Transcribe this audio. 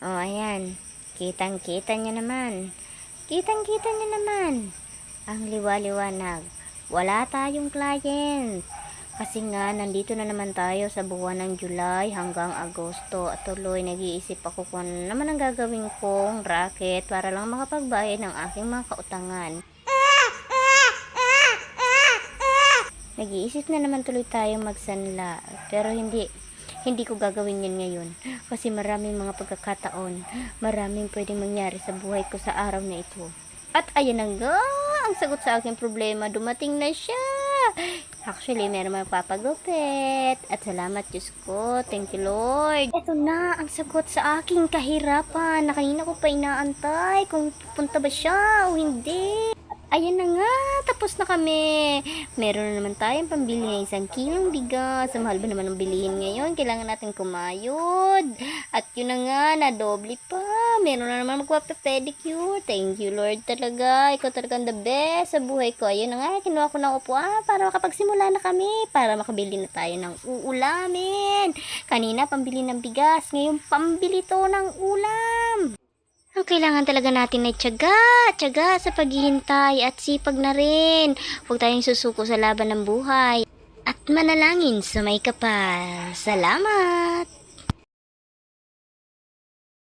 Oh, ayan. Kitang-kita niya naman. Kitang-kita niya naman. Ang liwa-liwanag. Wala tayong client. Kasi nga, nandito na naman tayo sa buwan ng July hanggang Agosto. At tuloy, nag-iisip ako kung ano naman ang gagawin kong racket para lang makapagbayad ng aking mga kautangan. Nag-iisip na naman tuloy tayo magsanla. Pero hindi ko gagawin yan ngayon. Kasi maraming mga pagkakataon. Maraming pwedeng mangyari sa buhay ko sa araw na ito. At ayan na nga, ang sagot sa aking problema. Dumating na siya. Actually, meron magpapagupit. At salamat Diyos ko. Thank you Lord. Ito na ang sagot sa aking kahirapan. Na kanina ko pa inaantay kung pupunta ba siya o hindi. Ayan na nga, tapos na kami. Meron na naman tayong pambili ng 1 kilong bigas. Sa mahal ba naman ang bilihin ngayon? Kailangan natin kumayod. At yun na nga, nadoble pa. Meron na naman magpapa-pedicure. Thank you Lord talaga. Ikaw talaga ang the best sa buhay ko. Ayun na nga, kinuha ko ng upuan para makapagsimula na kami. Para makabili na tayo ng uulamin. Kanina, pambili ng bigas. Ngayon, pambili to ng ulam. Ang kailangan talaga natin ay tiyaga sa paghihintay at sipag na rin. Huwag tayong susuko sa laban ng buhay. At manalangin sa may kapal. Salamat!